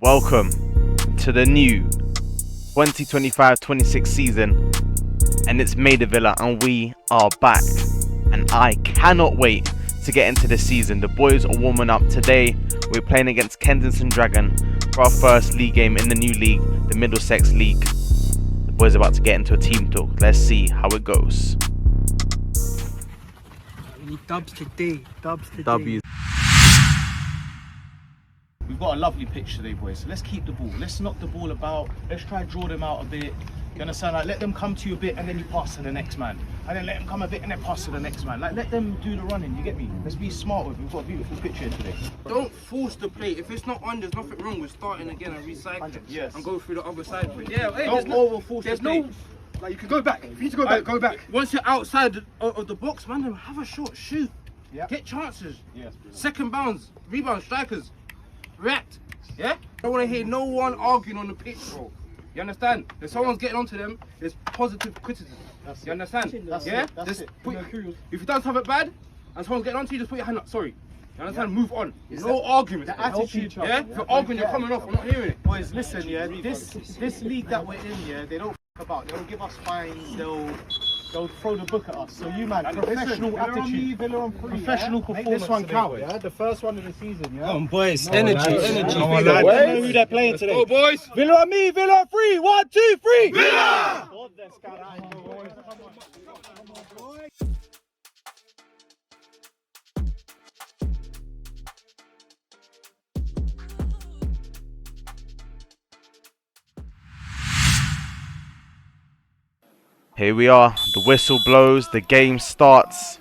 Welcome to the new 2025-26 season, and it's Maida Villa and we are back, and I cannot wait to get into this season. The boys are warming up today. We're playing against Kensington Dragon for our first league game in the new league, the Middlesex League. The boys are about to get into a team talk. Let's see how it goes. We need dubs today. W's. We've got a lovely pitch today, boys. So let's keep the ball. Let's knock the ball about. Let's try and draw them out a bit. You understand? Like, let them come to you a bit and then you pass to the next man. And then let them come a bit and then pass to the next man. Like, let them do the running, you get me? Let's be smart with it. We've got a beautiful pitch here today. Don't force the play. If it's not on, there's nothing wrong with starting again and recycling. Yes. And go through the other side. Yeah, hey, Don't overforce the play. Like, you can go back. If you need to go back, go back. Once you're outside of the box, man, then have a short shoot. Yeah. Get chances. Yes. Second bounds, rebound, strikers. React. Yeah? I don't want to hear no one arguing on the pitch, bro. You understand? If someone's getting onto them, there's positive criticism. You understand? That's yeah? it. That's it. If you don't have it bad and someone's getting onto you, just put your hand up. Sorry. You understand? Move on. No argument. The attitude. Yeah? If you're arguing, you're coming off. I'm not hearing it. Boys, listen, yeah, this league that we're in, yeah, they don't about. They'll give us fines, they'll throw the book at us. So you, man, professional attitude, professional performance. Make this one today, count, boys. yeah? The first one of the season, yeah? Come on, boys. Energy. Come on, I lads. don't know who they're playing today. Go, boys. Villa on me, Villa on 3. 1, 2, 3. Villa! Here we are, the whistle blows, the game starts.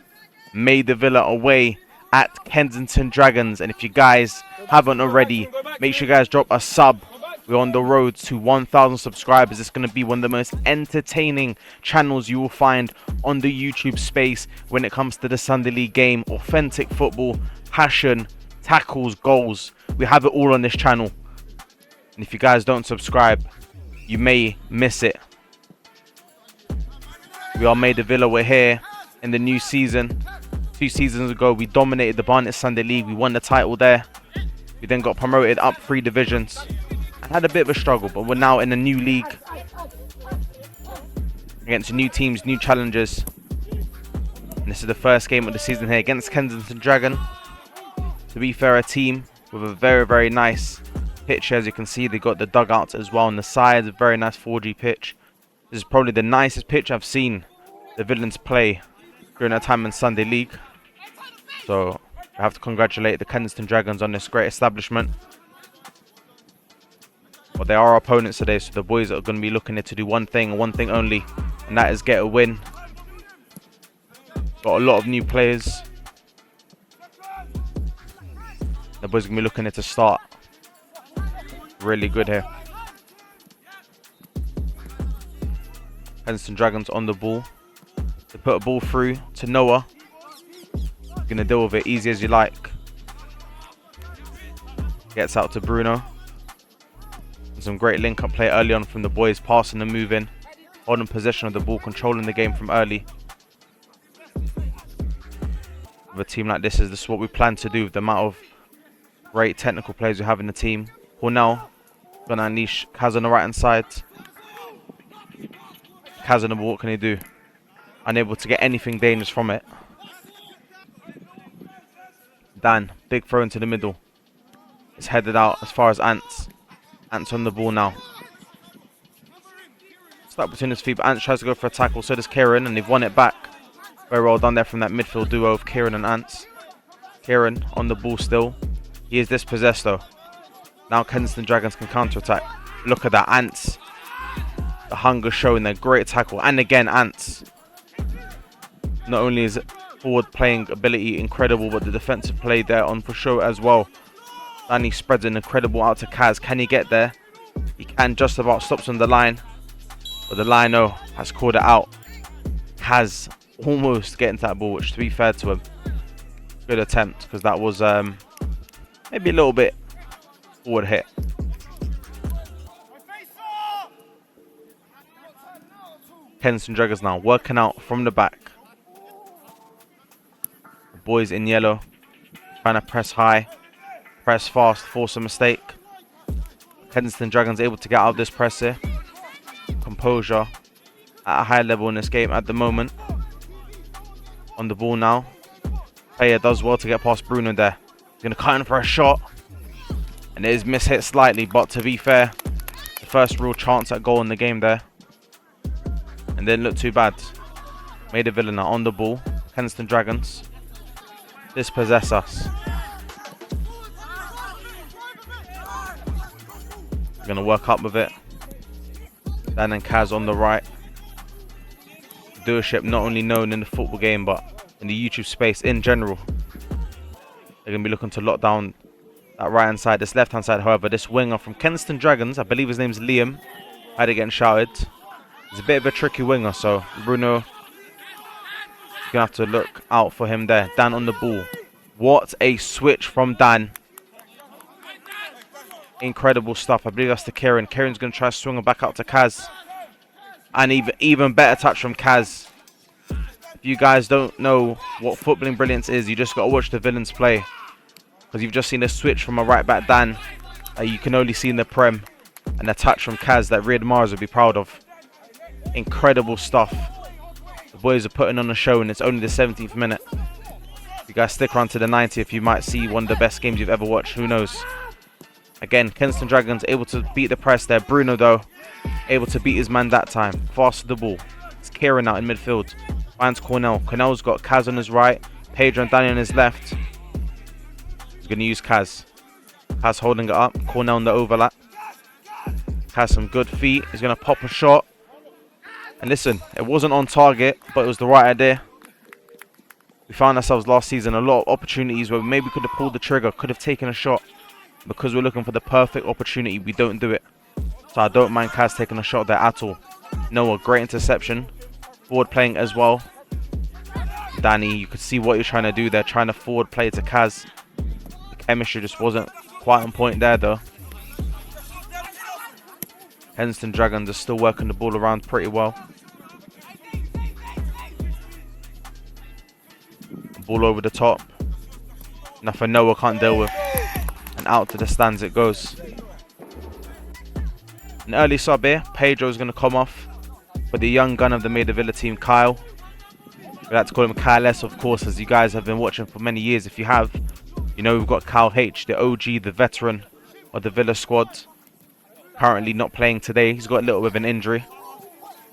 Maida Villa away at Kensington Dragons, and if you guys haven't already, make sure you guys drop a sub. We're on the road to 1,000 subscribers. It's going to be one of the most entertaining channels you will find on the YouTube space when it comes to the Sunday League game. Authentic football, passion, tackles, goals. We have it all on this channel, and if you guys don't subscribe, you may miss it. We are Maida Villa. We're here in the new season. 2 seasons ago, we dominated the Barnet Sunday League. We won the title there. We then got promoted up 3 divisions and had a bit of a struggle, but we're now in a new league against new teams, new challenges. And this is the first game of the season here against Kensington Dragon. To be fair, a team with a very, very nice pitch. As you can see, they got the dugouts as well on the sides. A very nice 4G pitch. This is probably the nicest pitch I've seen the Villains play during their time in Sunday League. So I have to congratulate the Kensington Dragons on this great establishment. But they are our opponents today, so the boys are going to be looking to do one thing and one thing only, and that is get a win. Got a lot of new players. The boys are going to be looking to start really good here. Kensington Dragons on the ball. They put a ball through to Noah. You're going to deal with it easy as you like. Gets out to Bruno. And some great link-up play early on from the boys, passing and moving, holding possession of the ball, controlling the game from early. With a team like this is what we plan to do with the amount of great technical players we have in the team. Cornell going to unleash Kaz on the right-hand side. Kaz on the ball, what can he do? Unable to get anything dangerous from it. Dan, big throw into the middle. It's headed out as far as Ants. Ants on the ball now. Stuck between his feet, but Ants tries to go for a tackle, so does Kieran, and they've won it back. Very well done there from that midfield duo of Kieran and Ants. Kieran on the ball still. He is dispossessed though. Now Kensington Dragons can counter-attack. Look at that, Ants. The hunger showing their great tackle. And again, Ants. Not only is forward playing ability incredible, but the defensive play there on for show as well. Danny spreads an incredible out to Kaz. Can he get there? He can, just about stops on the line. But the lino has called it out. Kaz almost getting to that ball, which to be fair to him, good attempt, because that was maybe a little bit forward hit. Kensington Dragons now working out from the back. The boys in yellow trying to press high, press fast, force a mistake. Kensington Dragons able to get out of this press here. Composure at a high level in this game at the moment. On the ball now. Player does well to get past Bruno there. He's going to cut in for a shot. And it is mishit slightly, but to be fair, the first real chance at goal in the game there. And didn't look too bad. Maida Villafc on the ball. Kensington Dragons dispossess us. Going to work up with it. Dan and Kaz on the right. Doership not only known in the football game but in the YouTube space in general. They're going to be looking to lock down that right hand side. This left hand side, however, this winger from Kensington Dragons, I believe his name's Liam, had it getting shouted. He's a bit of a tricky winger, so Bruno is going to have to look out for him there. Dan on the ball. What a switch from Dan. Incredible stuff. I believe that's to Kieran. Kieran's going to try to swing it back out to Kaz. And even better touch from Kaz. If you guys don't know what footballing brilliance is, you just got to watch the villains play. Because you've just seen a switch from a right back Dan you can only see in the Prem. And a touch from Kaz that Riyad Mahrez would be proud of. Incredible stuff. The boys are putting on a show and it's only the 17th minute. If you guys stick around to the 90th, you might see one of the best games you've ever watched. Who knows? Again, Kensington Dragons able to beat the press there. Bruno, though, able to beat his man that time. Fast to the ball. It's Kieran out in midfield. Finds Cornell. Cornell's got Kaz on his right. Pedro and Danny on his left. He's going to use Kaz. Kaz holding it up. Cornell on the overlap. Kaz some good feet. He's going to pop a shot. And listen, it wasn't on target, but it was the right idea. We found ourselves last season a lot of opportunities where we maybe could have pulled the trigger, could have taken a shot. Because we're looking for the perfect opportunity, we don't do it. So I don't mind Kaz taking a shot there at all. Noah, great interception. Forward playing as well. Danny, you could see what you're trying to do there, trying to forward play to Kaz. The chemistry just wasn't quite on point there though. Kensington Dragons are still working the ball around pretty well. Ball over the top. Nothing Noah can't deal with. And out to the stands it goes. An early sub here. Pedro's going to come off for the young gun of the Maida Villa team, Kyle. We like to call him Kyle S, of course, as you guys have been watching for many years. If you have, you know we've got Kyle H, the OG, the veteran of the Villa squad. Currently not playing today. He's got a little bit of an injury.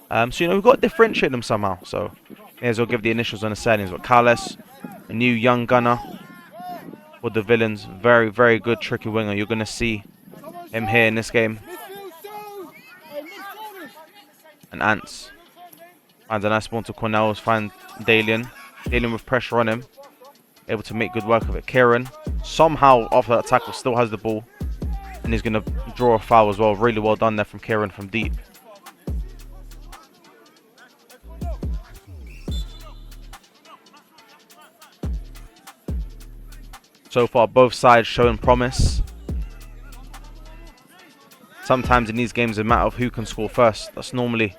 So, you know, we've got to differentiate them somehow. So, may as well give the initials on the surnames. But Kyle S, a new young gunner for the Villains. Very, very good tricky winger. You're going to see him here in this game. And Ants finds a nice ball to Cornell. Finds Dalian. Dalian with pressure on him. Able to make good work of it. Kieran somehow after that tackle still has the ball. And he's going to draw a foul as well. Really well done there from Kieran from deep. So far, both sides showing promise. Sometimes in these games, it's a matter of who can score first. That's normally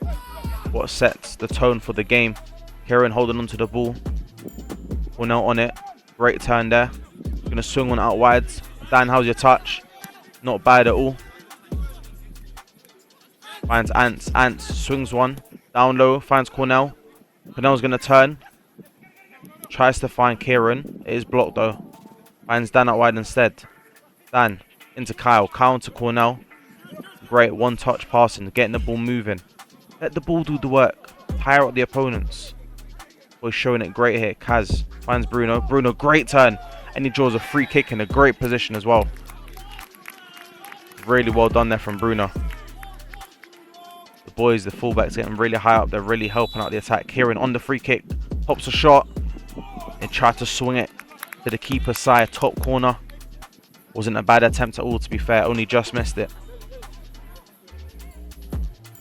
what sets the tone for the game. Kieran holding onto the ball. Cornell on it. Great turn there. Going to swing one out wide. Dan, how's your touch? Not bad at all. Finds Ants. Ants swings one. Down low. Finds Cornell. Cornell's going to turn. Tries to find Kieran. It is blocked though. Finds Dan out wide instead. Dan into Kyle. Kyle into Cornell. Great one-touch passing. Getting the ball moving. Let the ball do the work. Tire out the opponents. Boy showing it great here. Kaz finds Bruno. Bruno, great turn. And he draws a free kick in a great position as well. Really well done there from Bruno. The boys, the fullbacks getting really high up. They're really helping out the attack. Kieran on the free kick. Pops a shot. And tried to swing it to the keeper's side. Top corner. Wasn't a bad attempt at all, to be fair. Only just missed it.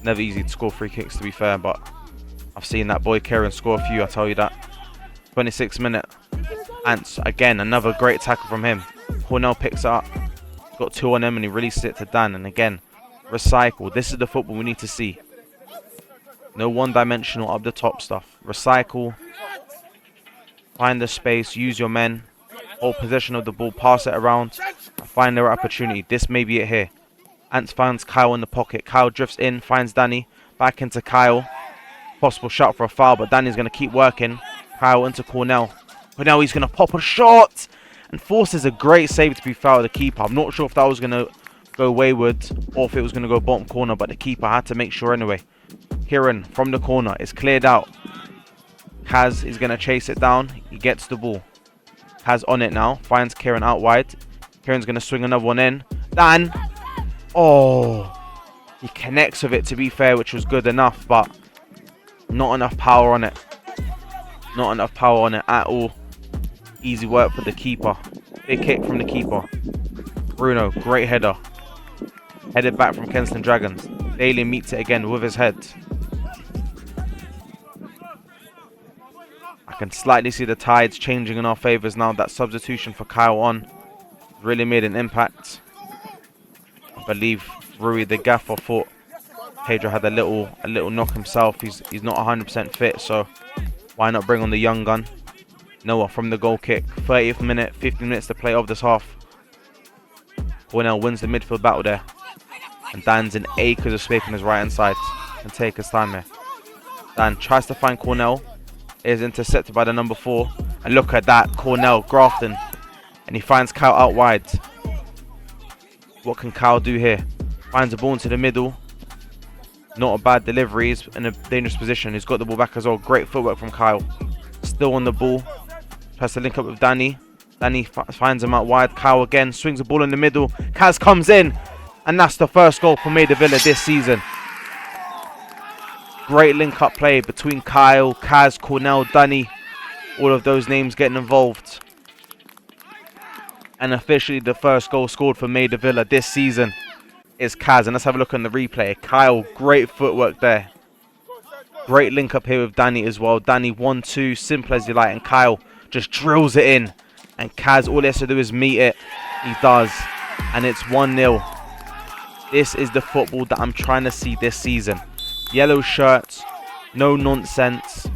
Never easy to score free kicks, to be fair. But I've seen that boy Kieran score a few, I tell you that. 26th minute. Ants, again, another great tackle from him. Cornell picks it up. Got two on him and he released it to Dan. And again, recycle. This is the football we need to see. No one-dimensional up the top stuff. Recycle. Find the space. Use your men. Hold possession of the ball. Pass it around. Find their opportunity. This may be it here. Ants finds Kyle in the pocket. Kyle drifts in, finds Danny. Back into Kyle. Possible shot for a foul, but Danny's going to keep working. Kyle into Cornell. Cornell, he's going to pop a shot and forces a great save to be fouled the keeper. I'm not sure if that was going to go wayward or if it was going to go bottom corner, but the keeper had to make sure anyway. Kieran from the corner is cleared out. Kaz is going to chase it down. He gets the ball. Kaz on it now. Finds Kieran out wide. Kieran's going to swing another one in. Dan. Oh. He connects with it, to be fair, which was good enough, but not enough power on it. Not enough power on it at all. Easy work for the keeper. Big kick from the keeper. Bruno, great header. Headed back from Kensington Dragons. Daly meets it again with his head. I can slightly see the tides changing in our favours now. That substitution for Kyle on really made an impact. I believe Rui the gaffer thought Pedro had a little knock himself. He's not 100% fit, so why not bring on the young gun? Noah from the goal kick. 30th minute, 15 minutes to play of this half. Cornell wins the midfield battle there. And Dan's in acres of space on his right hand side. And take his time there. Dan tries to find Cornell. Is intercepted by the number 4. And look at that, Cornell grafting. And he finds Kyle out wide. What can Kyle do here? Finds the ball into the middle. Not a bad delivery. He's in a dangerous position. He's got the ball back as well. Great footwork from Kyle. Still on the ball. Tries to link up with Danny. Danny finds him out wide. Kyle again swings the ball in the middle. Kaz comes in. And that's the first goal for Maida Villa this season. Great link-up play between Kyle, Kaz, Cornell, Danny. All of those names getting involved. And officially the first goal scored for Maida Villa this season is Kaz. And let's have a look on the replay. Kyle, great footwork there. Great link-up here with Danny as well. Danny 1-2, simple as you like. And Kyle just drills it in. And Kaz, all he has to do is meet it. He does. And it's 1-0. This is the football that I'm trying to see this season. Yellow shirts, no nonsense.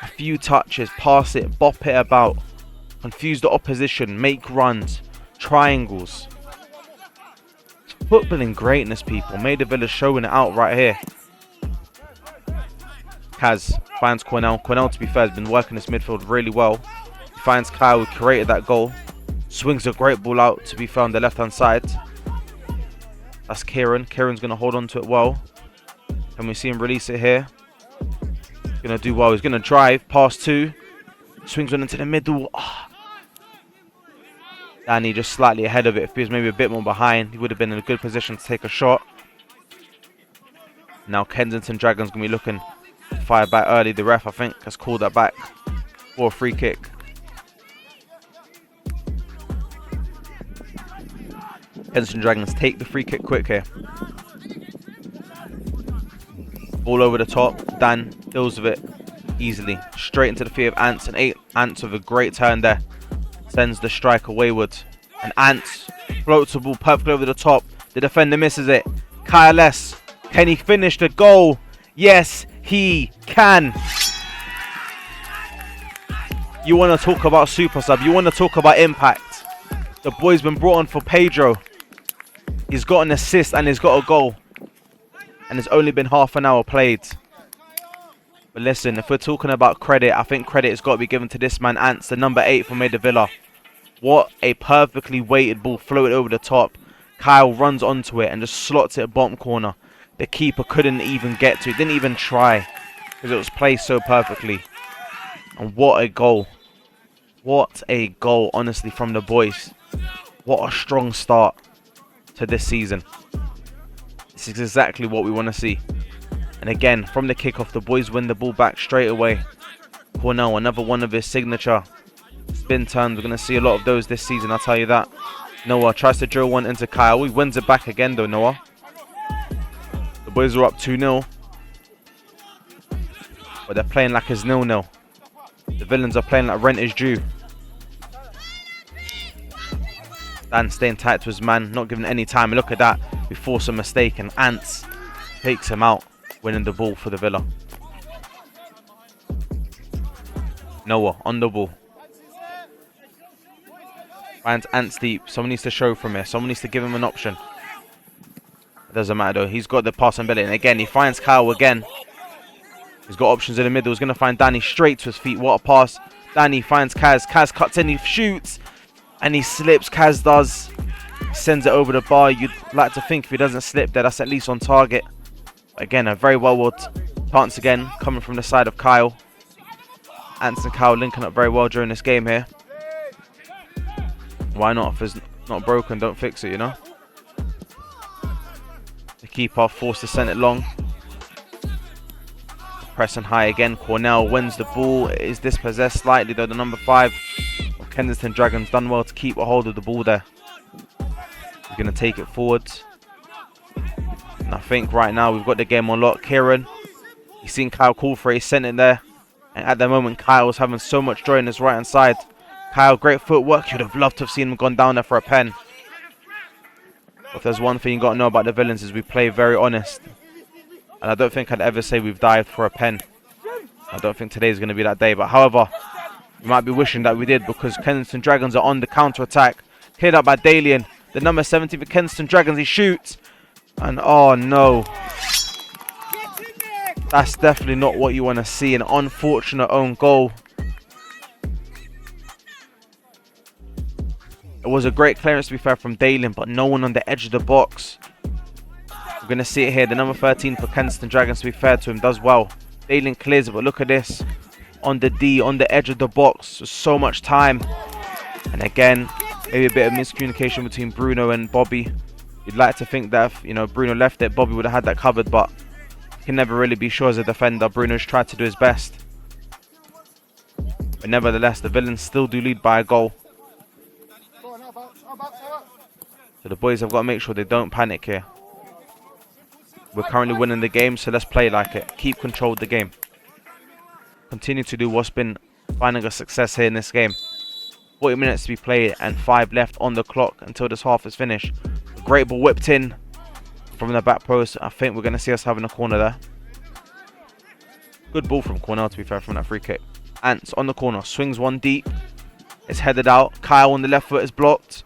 A few touches, pass it, bop it about. Confuse the opposition, make runs, triangles. It's footballing greatness, people. Maida Villa showing it out right here. Kaz finds Cornell. Cornell, to be fair, has been working this midfield really well. He finds Kyle, who created that goal. Swings a great ball out, to be fair, on the left-hand side. That's Kieran. Kieran's going to hold on to it well. Can we see him release it here? He's going to do well. He's going to drive. Pass 2. Swings one into the middle. Oh. Danny just slightly ahead of it. If he was maybe a bit more behind, he would have been in a good position to take a shot. Now Kensington Dragons going to be looking to fire back early. The ref, I think, has called that back for a free kick. Kensington Dragons take the free kick quick here. Ball over the top. Dan deals with it easily. Straight into the feet of Ants. And 8 Ants with a great turn there. Sends the striker wayward. And Ants floats the ball perfectly over the top. The defender misses it. Kyle S. Can he finish the goal? Yes, he can. You want to talk about super sub. You want to talk about impact. The boy's been brought on for Pedro. He's got an assist and he's got a goal. And it's only been half an hour played. But listen, if we're talking about credit, I think credit has got to be given to this man, Ants, the number 8 for Maida Villa. What a perfectly weighted ball floated over the top. Kyle runs onto it and just slots it at bottom corner. The keeper couldn't even get to it, didn't even try, because it was placed so perfectly. And what a goal. What a goal, honestly, from the boys. What a strong start to this season. This is exactly what we want to see. And again, from the kickoff, the boys win the ball back straight away. Cornell, another one of his signature spin turns. We're going to see a lot of those this season, I'll tell you that. Noah tries to drill one into Kyle. He wins it back again though, Noah. The boys are up 2-0. But they're playing like it's 0-0. The villains are playing like rent is due. Dan staying tight to his man, not giving any time. Look at that. We force a mistake and Ants takes him out, winning the ball for the Villa. Noah on the ball. Finds Ants deep. Someone needs to show from here. Someone needs to give him an option. Doesn't matter though. He's got the passing ability. And again, he finds Kyle again. He's got options in the middle. He's going to find Danny straight to his feet. What a pass. Danny finds Kaz. Kaz cuts in. He shoots. And he slips. Kaz does. He sends it over the bar. You'd like to think if he doesn't slip there, that's at least on target. But again, a very well-worked chance again. Coming from the side of Kyle. Ants and Kyle linking up very well during this game here. Why not? If it's not broken, don't fix it, you know? The keeper forced to send it long. Pressing high again. Cornell wins the ball. It is dispossessed slightly though. The number 5 of Kensington Dragons done well to keep a hold of the ball there. He's going to take it forward. And I think right now we've got the game on lock. Kieran, he's seen Kyle call for it. He sent it there. And at the moment, Kyle was having so much joy on his right-hand side. Kyle, great footwork. You'd have loved to have seen him gone down there for a pen. If there's one thing you got to know about the Villains is we play very honest. And I don't think I'd ever say we've dived for a pen. I don't think today's going to be that day. But however, you might be wishing that we did because Kensington Dragons are on the counter-attack. Cleared up by Dalian. The number 17 for Kensington Dragons. He shoots. And oh no. That's definitely not what you want to see. An unfortunate own goal. It was a great clearance to be fair from Dalian, but no one on the edge of the box. We're going to see it here. The number 13 for Kensington Dragons, to be fair to him, does well. Dalian clears it, but look at this. On the D, on the edge of the box. There's so much time. And again, maybe a bit of miscommunication between Bruno and Bobby. You'd like to think that if, you know, Bruno left it, Bobby would have had that covered, but you can never really be sure as a defender. Bruno's tried to do his best. But nevertheless, the Villains still do lead by a goal. So the boys have got to make sure they don't panic here. We're currently winning the game, so let's play like it. Keep control of the game. Continue to do what's been finding a success here in this game. 40 minutes to be played and 5 left on the clock until this half is finished. A great ball whipped in from the back post. I think we're going to see us having a corner there. Good ball from Cornell, to be fair, from that free kick. Ants on the corner. Swings one deep. It's headed out. Kyle on the left foot is blocked.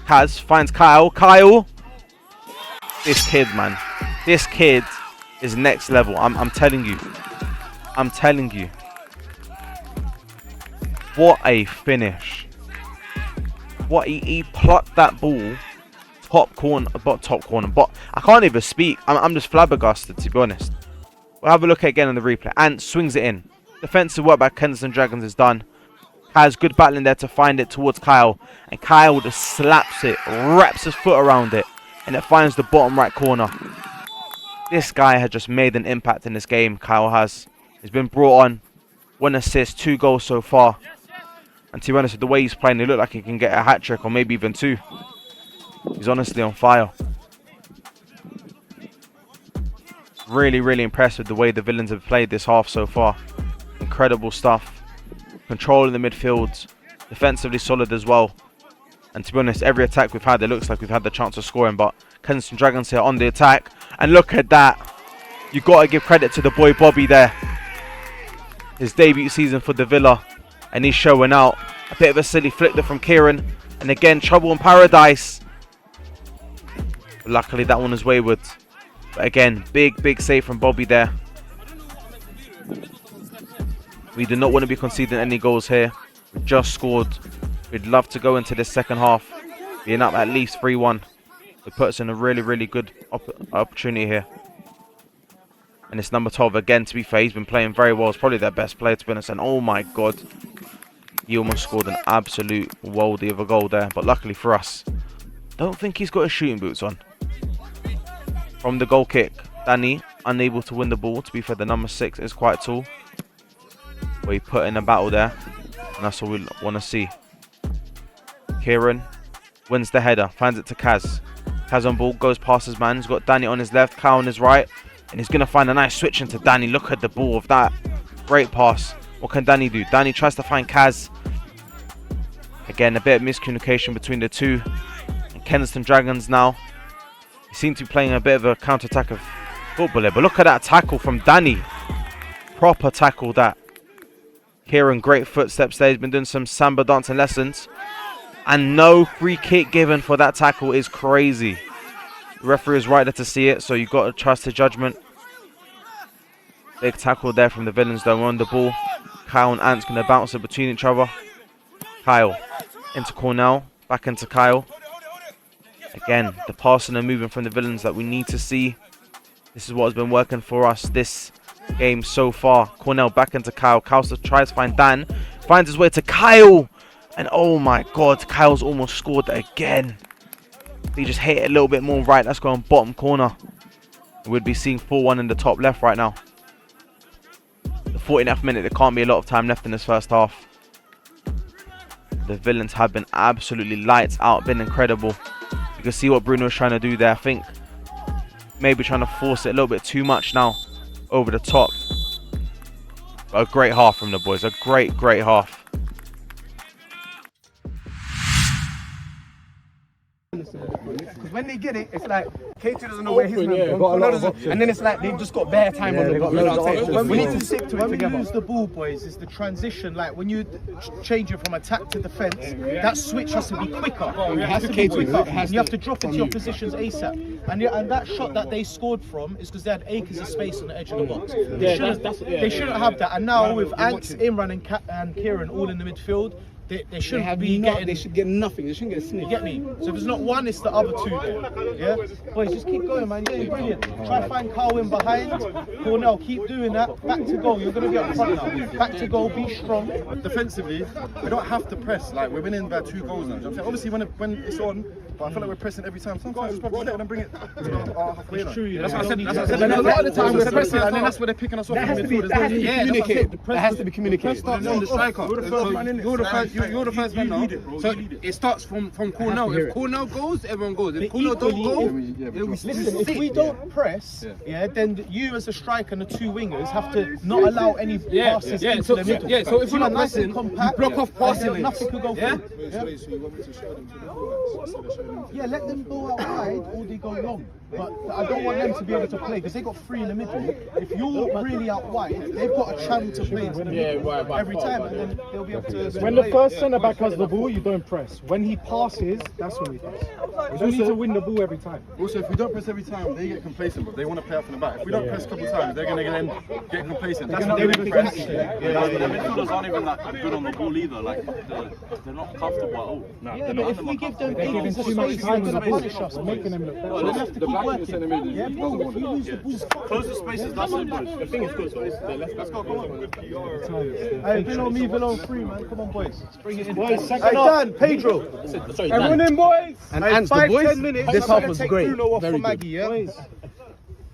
Kaz finds Kyle. Kyle! This kid, man. This kid is next level. I'm telling you. I'm telling you. What a finish. What he plucked that ball. Top corner. But I can't even speak. I'm just flabbergasted, to be honest. We'll have a look again on the replay. And swings it in. Defensive work by Kensington Dragons is done. Has good battling there to find it towards Kyle. And Kyle just slaps it. Wraps his foot around it. And it finds the bottom right corner. This guy has just made an impact in this game. Kyle has. He's been brought on. 1 assist, 2 goals so far. And to be honest, with the way he's playing, he looks like he can get a hat-trick or maybe even 2. He's honestly on fire. Really, really impressed with the way the Villains have played this half so far. Incredible stuff. Controlling the midfield. Defensively solid as well. And to be honest, every attack we've had, it looks like we've had the chance of scoring. But Kensington Dragons here on the attack. And look at that. You've got to give credit to the boy Bobby there. His debut season for the Villa. And he's showing out. A bit of a silly flick there from Kieran. And again, trouble in paradise. But luckily that one is wayward. But again, big save from Bobby there. We do not want to be conceding any goals here. We just scored. We'd love to go into this second half being up at least 3-1. It puts us in a really, really good opportunity here. And it's number 12 again, to be fair. He's been playing very well. He's probably their best player, to be honest. And oh my God. He almost scored an absolute worldie of a goal there. But luckily for us, don't think he's got his shooting boots on. From the goal kick, Danny unable to win the ball. To be fair, the number 6 is quite tall. But he put in a battle there. And that's what we want to see. Kieran wins the header. Finds it to Kaz. Kaz on ball. Goes past his man. He's got Danny on his left. Kyle on his right. And he's going to find a nice switch into Danny. Look at the ball of that. Great pass. What can Danny do? Danny tries to find Kaz. Again, a bit of miscommunication between the two. And Kensington Dragons now. He seems to be playing a bit of a counter-attack of football here. But look at that tackle from Danny. Proper tackle that. Kieran, great footsteps there. He's been doing some samba dancing lessons. And no free kick given for that tackle is crazy. The referee is right there to see it, so you've got to trust his judgment. Big tackle there from the Villains though. We're on the ball. Kyle and Ant's going to bounce it between each other. Kyle into Cornell. Back into Kyle. Again, the passing and moving from the Villains that we need to see. This is what has been working for us this game so far. Cornell back into Kyle. Kyle tries to find Dan. Finds his way to Kyle. And oh my god, Kyle's almost scored again. He just hit it a little bit more right. That's going bottom corner. We'd be seeing 4-1 in the top left right now. The 49th minute, there can't be a lot of time left in this first half. The Villains have been absolutely lights out, been incredible. You can see what Bruno's trying to do there. I think maybe trying to force it a little bit too much now over the top. But a great half from the boys, a great half. Because when they get it, it's like K2 doesn't know where his man goes, and then it's like they've just got bare time on the ball. We need to stick to it together. When we lose the ball, boys, it's the transition. Like when you change it from attack to defence, that switch has to be quicker. It has to be quicker. And you have to drop into your positions ASAP. And that shot that they scored from is because they had acres of space on the edge of the box. They shouldn't have that. And now with Ants, Imran, and Kieran all in the midfield, they shouldn't be getting. They should get nothing. They shouldn't get a sniff. You get me? So if it's not one, it's the other two there. Yeah? Boys, just keep going, man. You're brilliant. Try to find Carwin behind. Cornell, keep doing that. Back to goal. You're going to be up front now. Back to goal. Be strong. Defensively, we don't have to press. Like, we're winning by 2 goals now. You know what I'm saying? Obviously, when it's on, but I feel like we're pressing every time. Sometimes it's probably let them bring it to our halfway line. True. That's what I said. A lot of the time we're pressing, and then that's where they're picking us off. That has to be communicated. That has to be communicated. On the striker. You're the first man now. So it starts from Cornell. If Cornell goes, everyone goes. If Cornell don't go, Listen, if we don't press, then you as a striker and the 2 wingers have to not allow any passes into the middle. So if you're not nice pressing, and compact, you block off passing lanes. nothing could go through. Yeah, let them go out wide or they go long. But I don't want them to be able to play because they got 3 in the middle. If you're really out wide, they've got a chance to play into the middle every time, and then they'll be able to. When the first centre back has the ball, you don't press. When he passes, that's when we press. We don't need to win the ball every time. Also, if we don't press every time, they get complacent, but they want to play off in the back. If we don't press a couple of times, they're going to then get complacent. That's what they would press. The midfielders aren't even that good on the ball either. Like they're not comfortable at all. Yeah, but if we give them They're giving acres of too much space, time they're on the going to ball. punish us. We're making them look We have to keep working. Yeah, bro, if you lose the ball, Close the spaces. That's it, boys. The thing is good. Let's go. Come on. hey, below me, below 3, man. Come on, boys. Let's bring it in. Boys, Hey, second half. Dan, Pedro. Everyone in, boys. And Hey, Ants, the 5-10 boys. minutes. This I'm half gonna was take great. Bruno off Very for good. Maggie, yeah? Boys.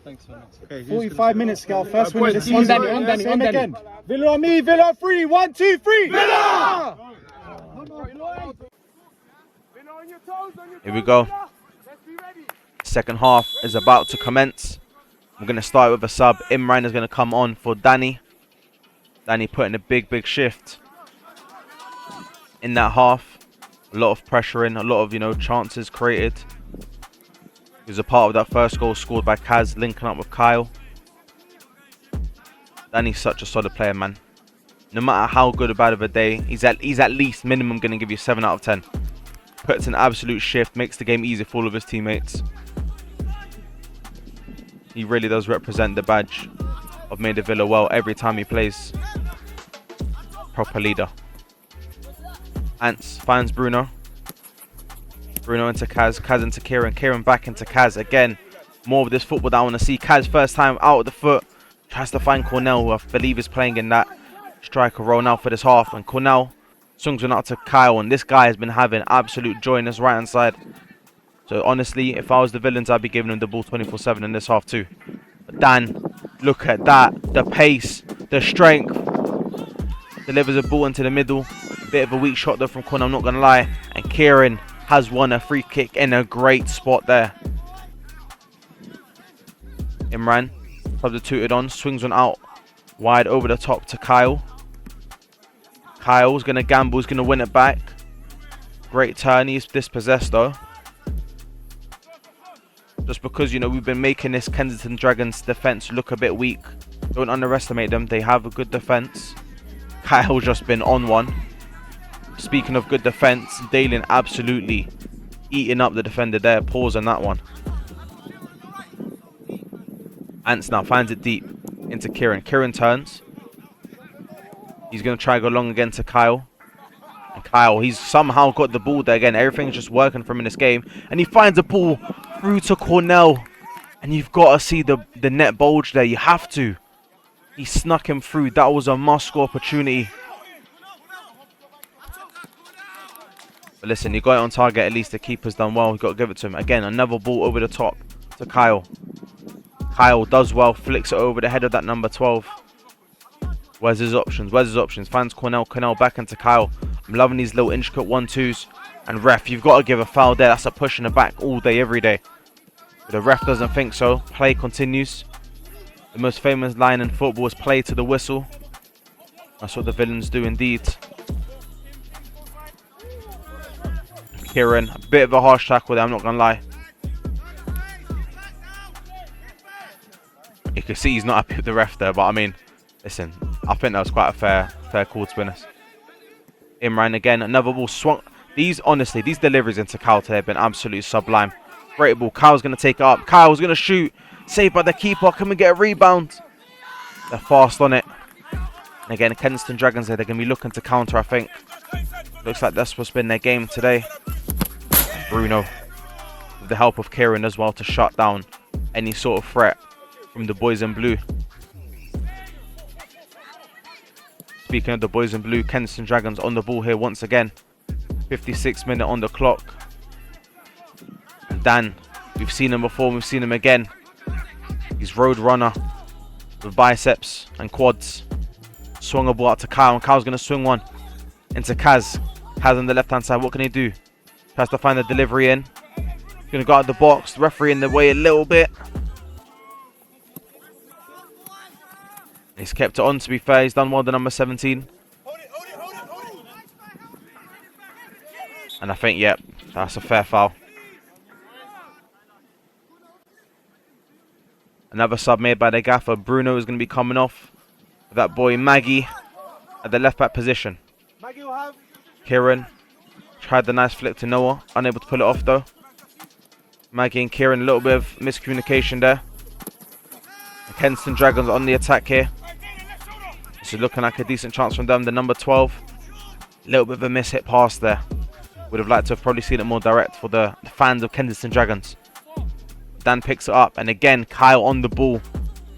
Thanks, man. Okay, 45 minutes, Scal. First win of the boys, season. Danny, On Danny, Danny, on on Danny. again. Villa on me, Villa 3. 1, 2, 3. Villa! Here we go. Second half is about to commence. I'm going to start with a sub. Imran is going to come on for Danny. Danny putting a big shift in that half. A lot of pressure in, a lot of, chances created. He was a part of that first goal scored by Kaz, linking up with Kyle. Danny's such a solid player, man. No matter how good or bad of a day, he's at least minimum going to give you 7 out of 10. Puts an absolute shift, makes the game easy for all of his teammates. He really does represent the badge of Maida Villa well every time he plays. Proper leader. Ants finds Bruno. Bruno into Kaz. Kaz into Kieran. Kieran back into Kaz again. More of this football that I want to see. Kaz first time out of the foot. Tries to find Cornell, who I believe is playing in that striker role now for this half. And Cornell swings one out to Kyle. And this guy has been having absolute joy in his right hand side. So honestly, if I was the Villains, I'd be giving him the ball 24/7 in this half too. But Dan, look at that. The pace, the strength. Delivers a ball into the middle. Bit of a weak shot though from Cornell, I'm not going to lie. And Kieran has won a free kick in a great spot there. Imran substituted on, swings one out wide over the top to Kyle. Kyle's going to gamble, he's going to win it back. Great turn, he's dispossessed though. Just because, we've been making this Kensington Dragons defence look a bit weak. Don't underestimate them, they have a good defence. Kyle's just been on one. Speaking of good defence, Dalen absolutely eating up the defender there. Pause on that one. Ants now finds it deep into Kieran. Kieran turns. He's going to try to go long again to Kyle. And Kyle, he's somehow got the ball there again. Everything's just working for him in this game. And he finds a ball through to Cornell. And you've got to see the net bulge there. You have to. He snuck him through. That was a must-score opportunity. But listen, he got it on target at least. The keeper's done well. You've got to give it to him. Again, another ball over the top to Kyle. Kyle does well. Flicks it over the head of that number 12. Where's his options? Where's his options? Finds Cornell. Cornell back into Kyle. I'm loving these little intricate 1-2s. And ref, you've got to give a foul there. That's a push in the back all day, every day. But the ref doesn't think so. Play continues. The most famous line in football is play to the whistle. That's what the villains do indeed. Kieran, a bit of a harsh tackle there, I'm not going to lie. You can see he's not happy with the ref there, but I mean, listen, I think that was quite a fair call, to be honest. Imran again, another ball swung. Honestly, these deliveries into Kyle today have been absolutely sublime. Great ball, Kyle's going to take it up. Kyle's going to shoot. Saved by the keeper. Can we get a rebound? They're fast on it. And again, Kensington Dragons there, they're going to be looking to counter, I think. Looks like that's what's been their game today. Bruno, with the help of Kieran as well, to shut down any sort of threat from the boys in blue. Speaking of the boys in blue, Kensington Dragons on the ball here once again. 56th minute on the clock. And Dan, we've seen him before, we've seen him again. He's road runner with biceps and quads. Swung a ball out to Kyle, and Kyle's going to swing one into Kaz. Kaz on the left hand side, what can he do? Tries to find the delivery in. Going to go out the box, the referee in the way a little bit. He's kept it on, to be fair. He's done well, the number 17. And I think, yep, that's a fair foul. Another sub made by the gaffer. Bruno is going to be coming off with that boy Maggie at the left back position. Kieran tried the nice flick to Noah. Unable to pull it off though. Maggie and Kieran, a little bit of miscommunication there. The Kensington Dragons on the attack here. This is looking like a decent chance from them. The number 12. A little bit of a miss-hit pass there. Would have liked to have probably seen it more direct for the fans of Kensington Dragons. Dan picks it up, and again Kyle on the ball.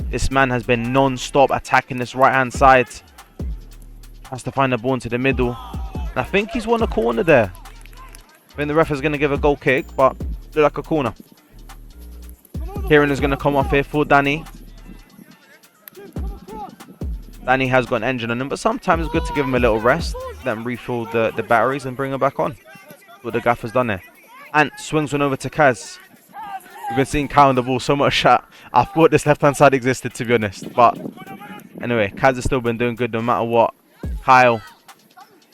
This man has been non-stop attacking this right hand side. Has to find the ball into the middle, and I think he's won a corner there. I think the ref is going to give a goal kick, but look like a corner. Kieran is going to come off here for Danny. Danny has got an engine on him, but sometimes it's good to give him a little rest, let him refill the batteries and bring him back on. What the gaffer's done there. Ant swings one over to Kaz. We've been seeing Kyle on the ball so much shot. I thought this left-hand side existed, to be honest. But anyway, Kaz has still been doing good no matter what. Kyle.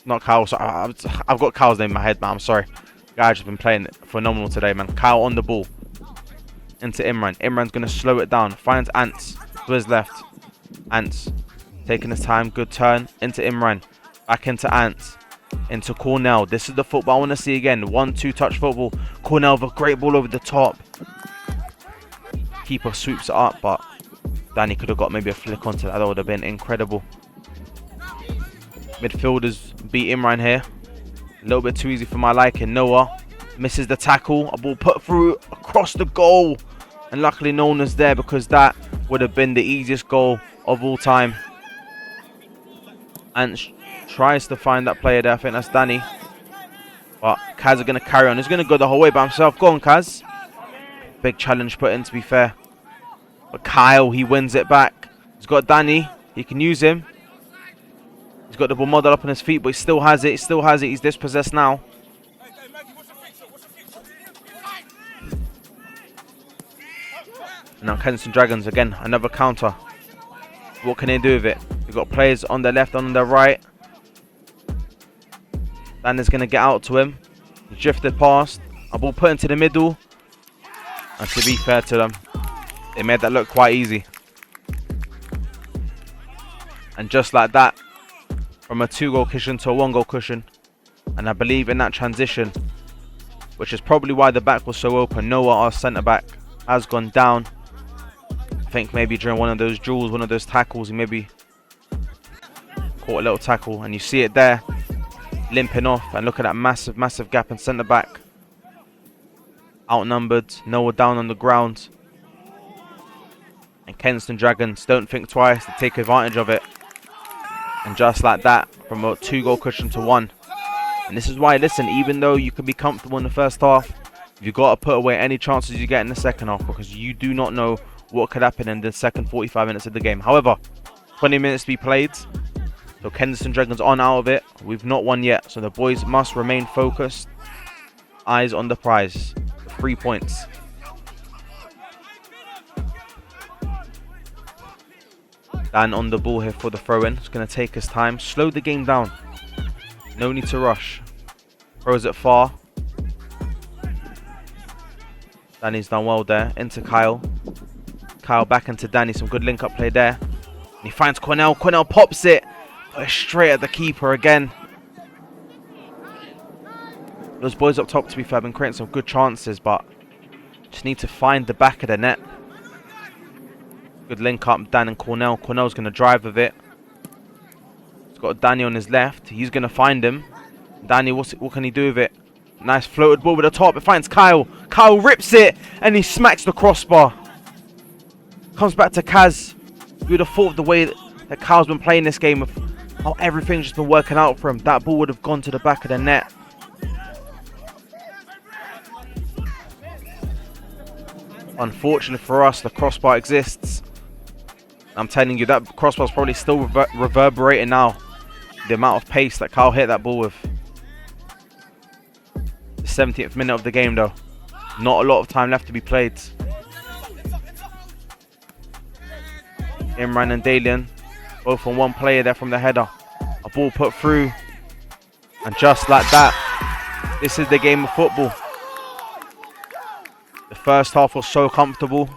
Not Kyle. Sorry, I've got Kyle's name in my head, man. I'm sorry. Guys have been playing phenomenal today, man. Kyle on the ball. Into Imran. Imran's going to slow it down. Finds Ants to his left. Ants taking his time. Good turn. Into Imran. Back into Ants. Into Cornell. This is the football I want to see again. 1-2 touch football. Cornell with a great ball over the top. Keeper swoops it up, but Danny could have got maybe a flick onto that. That would have been incredible. Midfielders beat Imran here. A little bit too easy for my liking. Noah misses the tackle. A ball put through across the goal. And luckily no one was there, because that would have been the easiest goal of all time. And tries to find that player there. I think that's Danny. But Kaz are going to carry on. He's going to go the whole way by himself. Go on, Kaz. Big challenge put in, to be fair. But Kyle, he wins it back. He's got Danny. He can use him. He's got the ball modelled up on his feet, but he still has it. He still has it. He's dispossessed now. And now Kensington Dragons again. Another counter. What can they do with it? We've got players on the left and on the right. Dan is going to get out to him. He drifted past. A ball put into the middle. And to be fair to them, they made that look quite easy. And just like that, from a 2-goal cushion to a 1-goal cushion. And I believe in that transition, which is probably why the back was so open, Noah, our centre-back, has gone down. I I think maybe during one of those duels, one of those tackles, he maybe caught a little tackle, and you see it there, limping off. And look at that massive gap in centre back. Outnumbered, Noah down on the ground, and Kensington Dragons don't think twice, they take advantage of it, and just like that, from a 2-goal cushion to 1. And this is why, listen, even though you can be comfortable in the first half, you've got to put away any chances you get in the second half, because you do not know what could happen in the second 45 minutes of the game. However, 20 minutes to be played, so Kensington Dragons on out of it. We've not won yet, so the boys must remain focused, eyes on the prize. 3 points. Dan on the ball here for the throw-in. It's going to take his time. Slow the game down. No need to rush. Throws it far. Danny's done well there. Into Kyle. Kyle back into Danny. Some good link-up play there. And he finds Cornell. Cornell pops it. Put it straight at the keeper again. Those boys up top, to be fair, have been creating some good chances, but just need to find the back of the net. Good link up, Dan and Cornell. Cornell's going to drive with it. He's got Danny on his left. He's going to find him. Danny, what can he do with it? Nice floated ball with the top. It finds Kyle. Kyle rips it, and he smacks the crossbar. Comes back to Kaz. You would have thought of the way that Kyle's been playing this game, of how everything's just been working out for him. That ball would have gone to the back of the net. Unfortunately for us, the crossbar exists. I'm telling you, that crossbar's probably still reverberating now. The amount of pace that Kyle hit that ball with. The 70th minute of the game though. Not a lot of time left to be played. Imran and Dalian, both on one player there from the header. A ball put through. And just like that, this is the game of football. The first half was so comfortable.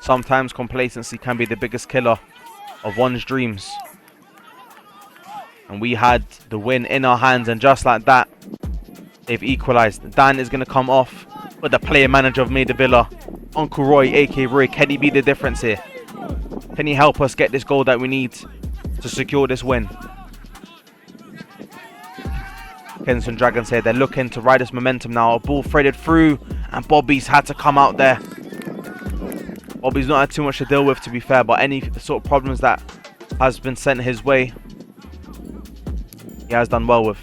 Sometimes complacency can be the biggest killer of one's dreams. And we had the win in our hands, and just like that, they've equalised. Dan is going to come off, but the player manager of Maida Villa, Uncle Roy, aka Roy, can he be the difference here? Can he help us get this goal that we need to secure this win? Kensington Dragons here, they're looking to ride this momentum now. A ball threaded through, and Bobby's had to come out there. Bobby's not had too much to deal with, to be fair, but any sort of problems that has been sent his way, he has done well with.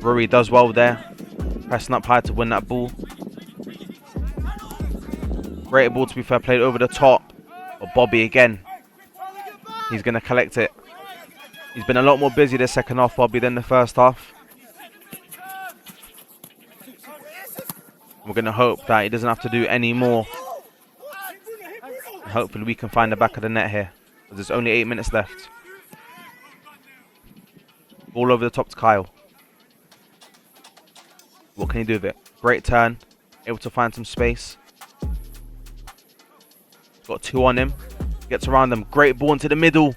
Rui does well there, pressing up high to win that ball. Great ball, to be fair, played over the top, but Bobby again, he's going to collect it. He's been a lot more busy this second half, Bobby, than the first half. We're going to hope that he doesn't have to do any more. And hopefully we can find the back of the net here, because there's only 8 minutes left. Ball over the top to Kyle. What can he do with it? Great turn. Able to find some space. Got 2 on him. Gets around them. Great ball into the middle.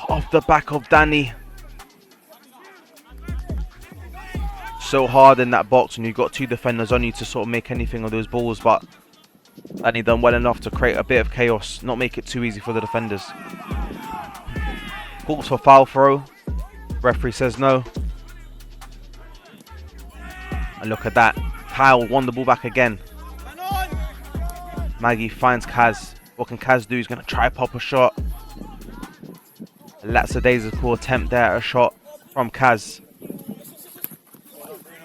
Off the back of Danny. So hard in that box when you've got 2 defenders on you to sort of make anything of those balls, but Danny done well enough to create a bit of chaos, not make it too easy for the defenders. Calls for foul throw. Referee says no. And look at that. Kyle won the ball back again. Maggie finds Kaz. What can Kaz do? He's going to try pop a shot. Latsadays' cool attempt there at a shot from Kaz.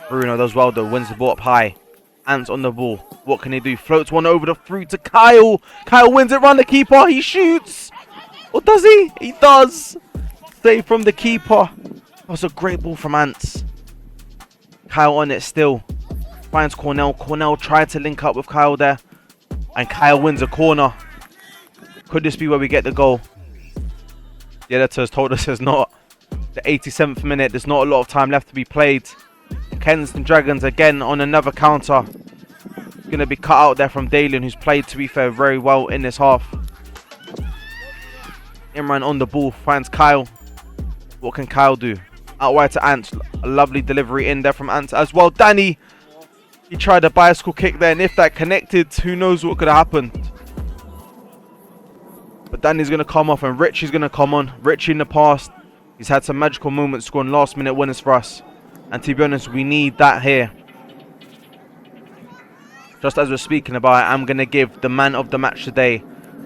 Bruno does well though, wins the ball up high. Ants on the ball. What can he do? Floats one over the through to Kyle. Kyle wins it round the keeper. He shoots. Or does he? He does. Save from the keeper. That was a great ball from Ants. Kyle on it still. Finds Cornell. Cornell tried to link up with Kyle there. And Kyle wins a corner. Could this be where we get the goal? The editors told us there's not. The 87th minute. There's not a lot of time left to be played. Kensington Dragons again on another counter. Going to be cut out there from Dalian, who's played, to be fair, very well in this half. Imran on the ball. Finds Kyle. What can Kyle do? Out wide to Ant. A lovely delivery in there from Ant as well. Danny. He tried a bicycle kick there, and if that connected, who knows what could have happened. But Danny's going to come off, and Richie's going to come on. Richie in the past, he's had some magical moments scoring last-minute winners for us. And to be honest, we need that here. Just as we're speaking about it, I'm going to give the man of the match today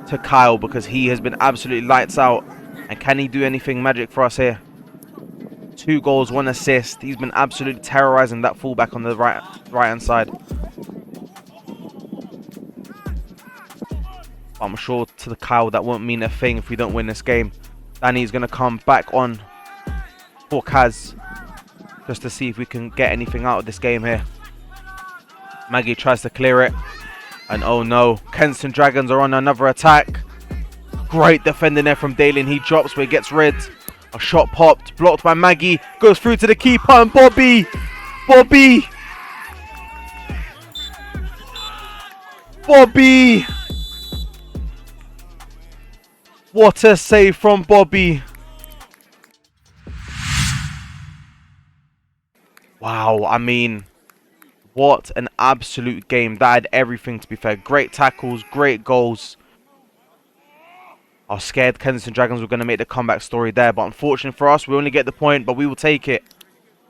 to Kyle, because he has been absolutely lights out. And can he do anything magic for us here? 2 goals, 1 assist. He's been absolutely terrorizing that fullback on the right-hand side. I'm sure to the Kyle that won't mean a thing if we don't win this game. Danny's going to come back on for Kaz, just to see if we can get anything out of this game here. Maggie tries to clear it. And oh no, Kensington Dragons are on another attack. Great defending there from Dalen. He drops, but he gets rid. A shot popped, blocked by Maggie. Goes through to the keeper, and Bobby! Bobby! Bobby! What a save from Bobby. Wow, I mean, what an absolute game. That had everything, to be fair. Great tackles, great goals. I was scared Kensington Dragons were going to make the comeback story there, but unfortunately for us, we only get the point, but we will take it.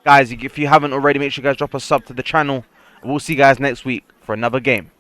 Guys, if you haven't already, make sure you guys drop a sub to the channel, and we'll see you guys next week for another game.